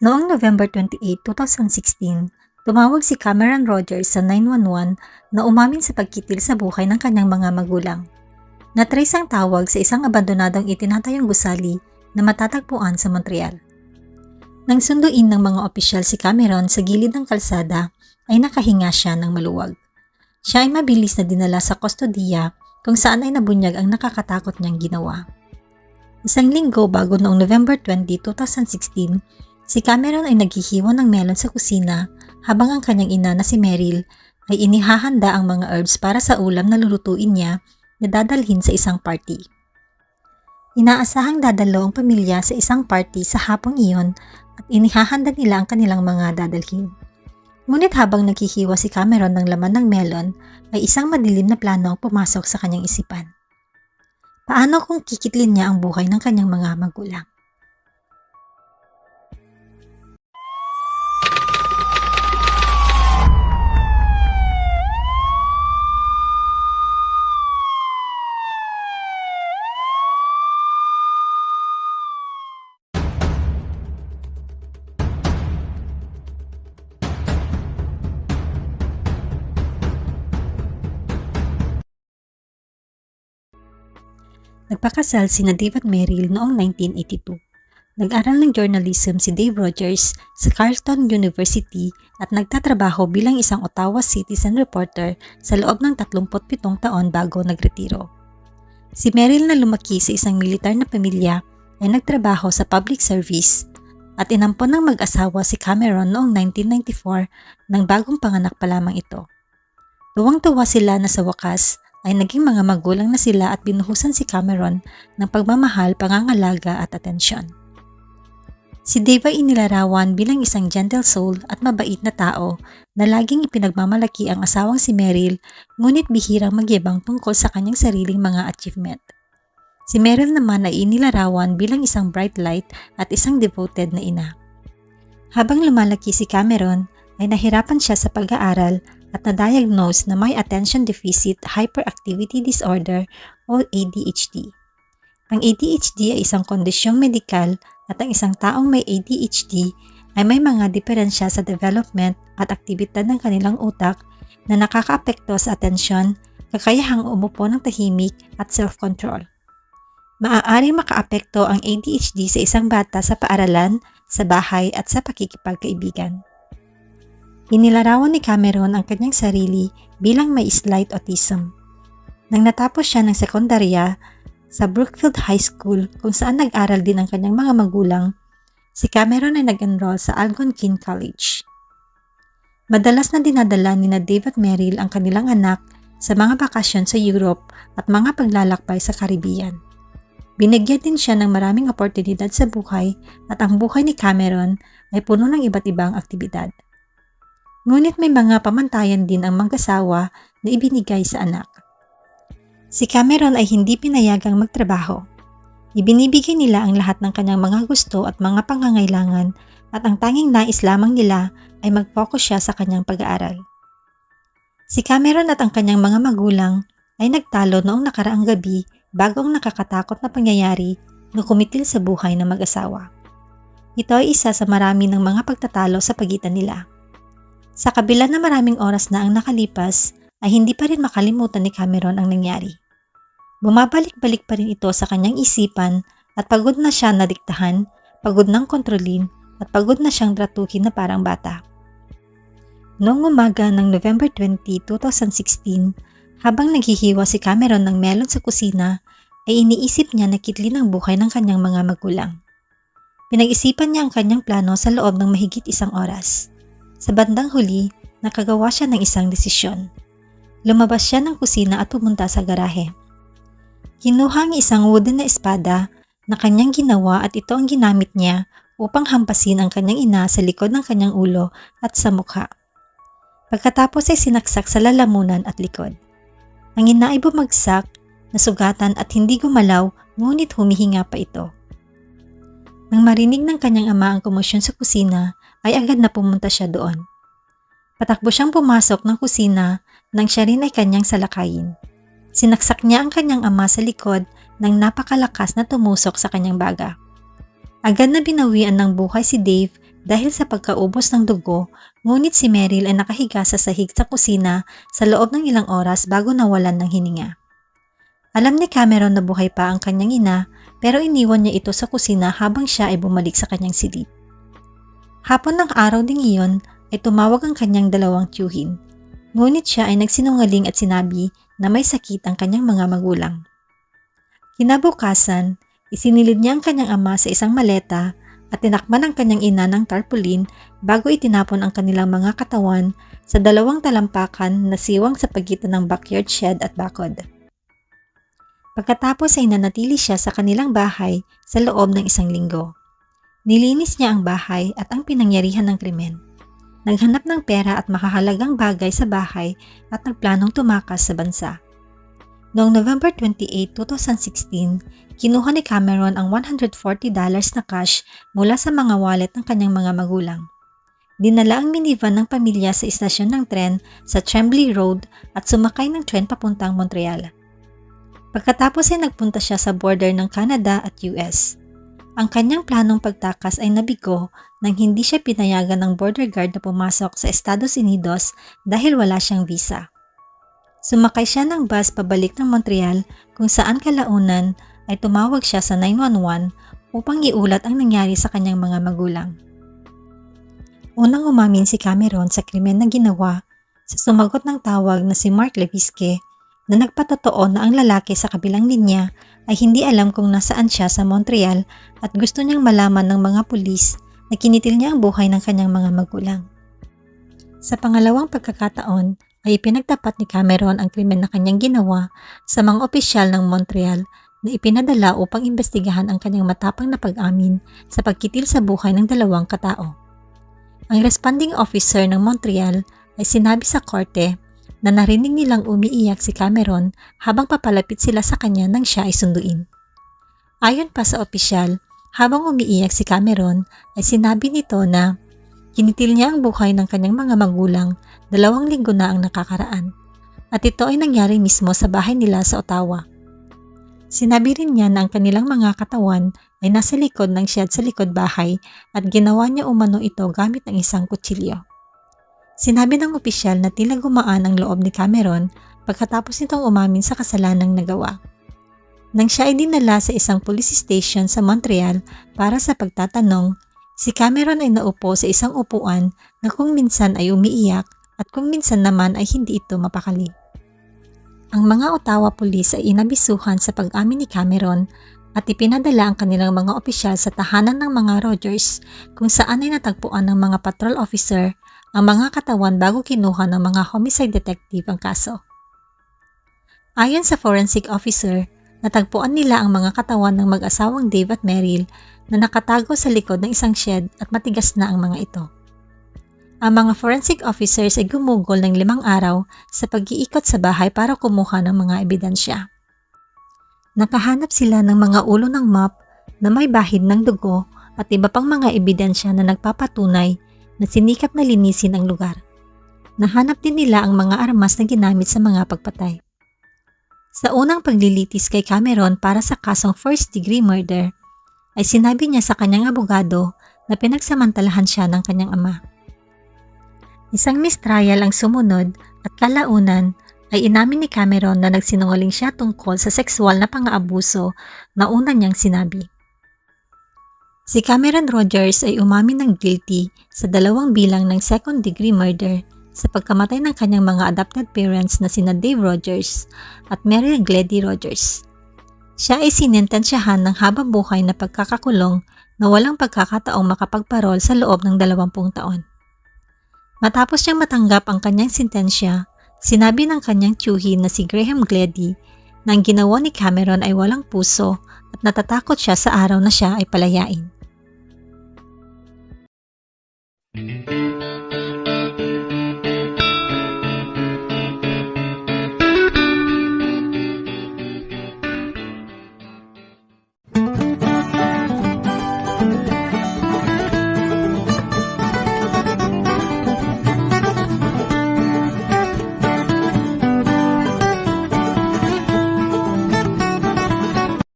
Noong November 28, 2016, tumawag si Cameron Rogers sa 911 na umamin sa pagkitil sa buhay ng kanyang mga magulang. Natrace ang tawag sa isang abandonadong itinatayong gusali na matatagpuan sa Montreal. Nang sunduin ng mga opisyal si Cameron sa gilid ng kalsada, ay nakahinga siya ng maluwag. Siya ay mabilis na dinala sa kustodiya kung saan ay nabunyag ang nakakatakot niyang ginawa. Isang linggo bago noong November 20, 2016, si Cameron ay naghihiwa ng melon sa kusina habang ang kanyang ina na si Meryl ay inihahanda ang mga herbs para sa ulam na lulutuin niya na dadalhin sa isang party. Inaasahang dadalo ang pamilya sa isang party sa hapong iyon at inihahanda nila ang kanilang mga dadalhin. Ngunit habang naghihiwa si Cameron ng laman ng melon, ay isang madilim na plano ang pumasok sa kanyang isipan. Paano kung kikitlin niya ang buhay ng kanyang mga magulang? Nagpakasal sina Dave at Meryl noong 1982. Nag-aral ng journalism si Dave Rogers sa Carleton University at nagtatrabaho bilang isang Ottawa Citizen reporter sa loob ng 37 taon bago nagretiro. Si Meryl na lumaki sa isang militar na pamilya ay nagtrabaho sa public service at inampon ng mag-asawa si Cameron noong 1994 nang bagong panganak pa lamang ito. Tuwang-tuwa sila na sa wakas ay naging mga magulang na sila at binuhusan si Cameron ng pagmamahal, pangangalaga at atensyon. Si Dave ay inilarawan bilang isang gentle soul at mabait na tao na laging ipinagmamalaki ang asawang si Meryl, ngunit bihirang magyabang tungkol sa kanyang sariling mga achievement. Si Meryl naman ay inilarawan bilang isang bright light at isang devoted na ina. Habang lumalaki si Cameron, ay nahirapan siya sa pag-aaral at na-diagnose na may Attention Deficit Hyperactivity Disorder o ADHD. Ang ADHD ay isang kondisyong medikal at ang isang taong may ADHD ay may mga diferensya sa development at aktibidad ng kanilang utak na nakakaapekto sa atensyon, kakayahang umupo ng tahimik at self-control. Maaaring makaapekto ang ADHD sa isang bata sa paaralan, sa bahay at sa pakikipagkaibigan. Inilarawan ni Cameron ang kanyang sarili bilang may slight autism. Nang natapos siya ng sekundarya sa Brookfield High School kung saan nag-aral din ang kanyang mga magulang, si Cameron ay nag-enroll sa Algonquin College. Madalas na dinadala ni Dave at Meryl ang kanilang anak sa mga bakasyon sa Europe at mga paglalakbay sa Caribbean. Binigyan din siya ng maraming oportunidad sa buhay at ang buhay ni Cameron ay puno ng iba't ibang aktibidad. Ngunit may mga pamantayan din ang mag-asawa na ibinigay sa anak. Si Cameron ay hindi pinayagang magtrabaho. Ibinibigay nila ang lahat ng kanyang mga gusto at mga pangangailangan at ang tanging nais lamang nila ay mag-focus siya sa kanyang pag-aaral. Si Cameron at ang kanyang mga magulang ay nagtalo noong nakaraang gabi bago ang nakakatakot na pangyayari na kumitil sa buhay ng mag-asawa. Ito ay isa sa marami ng mga pagtatalo sa pagitan nila. Sa kabila na maraming oras na ang nakalipas, ay hindi pa rin makalimutan ni Cameron ang nangyari. Bumabalik-balik pa rin ito sa kanyang isipan at pagod na siya na diktahan, pagod ng kontrolin at pagod na siyang dratuhin na parang bata. Noong umaga ng November 20, 2016, habang naghihiwa si Cameron ng melon sa kusina, ay iniisip niya na kitlin ang buhay ng kanyang mga magulang. Pinag-isipan niya ang kanyang plano sa loob ng mahigit isang oras. Sa bandang huli, nakagawa siya ng isang desisyon. Lumabas siya ng kusina at pumunta sa garahe. Kinuha ang isang wooden na espada na kanyang ginawa at ito ang ginamit niya upang hampasin ang kanyang ina sa likod ng kanyang ulo at sa mukha. Pagkatapos ay sinaksak sa lalamunan at likod. Ang ina ay bumagsak, nasugatan at hindi gumalaw, ngunit humihinga pa ito. Nang marinig ng kanyang ama ang komosyon sa kusina, ay agad na pumunta siya doon. Patakbo siyang pumasok ng kusina nang siya rin ay kanyang salakayin. Sinaksak niya ang kanyang ama sa likod nang napakalakas na tumusok sa kanyang baga. Agad na binawian ng buhay si Dave dahil sa pagkaubos ng dugo, ngunit si Meryl ay nakahiga sa sahig sa kusina sa loob ng ilang oras bago nawalan ng hininga. Alam ni Cameron na buhay pa ang kanyang ina pero iniwan niya ito sa kusina habang siya ay bumalik sa kanyang silid. Hapon ng araw ding iyon ay tumawag ang kanyang dalawang tiyuhin, ngunit siya ay nagsinungaling at sinabi na may sakit ang kanyang mga magulang. Kinabukasan, isinilid niya ang kanyang ama sa isang maleta at tinakman ang kanyang ina ng tarpaulin bago itinapon ang kanilang mga katawan sa dalawang talampakan na siwang sa pagitan ng backyard shed at bakod. Pagkatapos ay nanatili siya sa kanilang bahay sa loob ng 1 linggo. Nilinis niya ang bahay at ang pinangyarihan ng krimen. Naghanap ng pera at makahalagang bagay sa bahay at nagplanong tumakas sa bansa. Noong November 28, 2016, kinuha ni Cameron ang $140 na cash mula sa mga wallet ng kanyang mga magulang. Dinala ang minivan ng pamilya sa istasyon ng tren sa Tremblay Road at sumakay ng tren papuntang Montreal. Pagkatapos ay nagpunta siya sa border ng Canada at US. Ang kanyang planong pagtakas ay nabigo nang hindi siya pinayagan ng border guard na pumasok sa Estados Unidos dahil wala siyang visa. Sumakay siya ng bus pabalik ng Montreal kung saan kalaunan ay tumawag siya sa 911 upang iulat ang nangyari sa kanyang mga magulang. Unang umamin si Cameron sa krimen na ginawa sa sumagot ng tawag na si Mark Levisque na nagpatotoo na ang lalaki sa kabilang linya ay hindi alam kung nasaan siya sa Montreal at gusto niyang malaman ng mga pulis na kinitil niya ang buhay ng kanyang mga magulang. Sa pangalawang pagkakataon ay ipinagtapat ni Cameron ang krimen na kanyang ginawa sa mga opisyal ng Montreal na ipinadala upang imbestigahan ang kanyang matapang na pag-amin sa pagkitil sa buhay ng dalawang katao. Ang responding officer ng Montreal ay sinabi sa korte na narinig nilang umiiyak si Cameron habang papalapit sila sa kanya nang siya ay sunduin. Ayon pa sa opisyal, habang umiiyak si Cameron ay sinabi nito na kinitil niya ang buhay ng kanyang mga magulang 2 linggo na ang nakakaraan at ito ay nangyari mismo sa bahay nila sa Ottawa. Sinabi rin niya na ang kanilang mga katawan ay nasa likod ng shed sa likod bahay at ginawa niya umano ito gamit ng isang kutsilyo. Sinabi ng opisyal na tila gumaan ang loob ni Cameron pagkatapos nitong umamin sa kasalanang nagawa. Nang siya ay dinala sa isang police station sa Montreal para sa pagtatanong, si Cameron ay naupo sa isang upuan na kung minsan ay umiiyak at kung minsan naman ay hindi ito mapakali. Ang mga Ottawa Police ay inabisuhan sa pag-amin ni Cameron at ipinadala ang kanilang mga opisyal sa tahanan ng mga Rogers kung saan ay natagpuan ng mga patrol officer ang mga katawan bago kinuha ng mga homicide detective ang kaso. Ayon sa forensic officer, natagpuan nila ang mga katawan ng mag-asawang Dave at Meryl na nakatago sa likod ng isang shed at matigas na ang mga ito. Ang mga forensic officers ay gumugol ng 5 araw sa pag-iikot sa bahay para kumuha ng mga ebidensya. Nakahanap sila ng mga ulo ng mop na may bahid ng dugo at iba pang mga ebidensya na nagpapatunay na sinikap na linisin ang lugar. Nahanap din nila ang mga armas na ginamit sa mga pagpatay. Sa unang paglilitis kay Cameron para sa kasong first-degree murder, ay sinabi niya sa kanyang abogado na pinagsamantalahan siya ng kanyang ama. Isang mistrial ang sumunod at kalaunan ay inamin ni Cameron na nagsinungaling siya tungkol sa sexual na pang-aabuso na una niyang sinabi. Si Cameron Rogers ay umamin ng guilty sa 2 bilang ng second-degree murder sa pagkamatay ng kanyang mga adopted parents na sina Dave Rogers at Meryl Glady Rogers. Siya ay sinintensyahan ng habang buhay na pagkakakulong na walang pagkakataong makapagparol sa loob ng 20 taon. Matapos niyang matanggap ang kanyang sintensya, sinabi ng kanyang tiyuhin na si Graham Glady na ang ginawa ni Cameron ay walang puso at natatakot siya sa araw na siya ay palayain.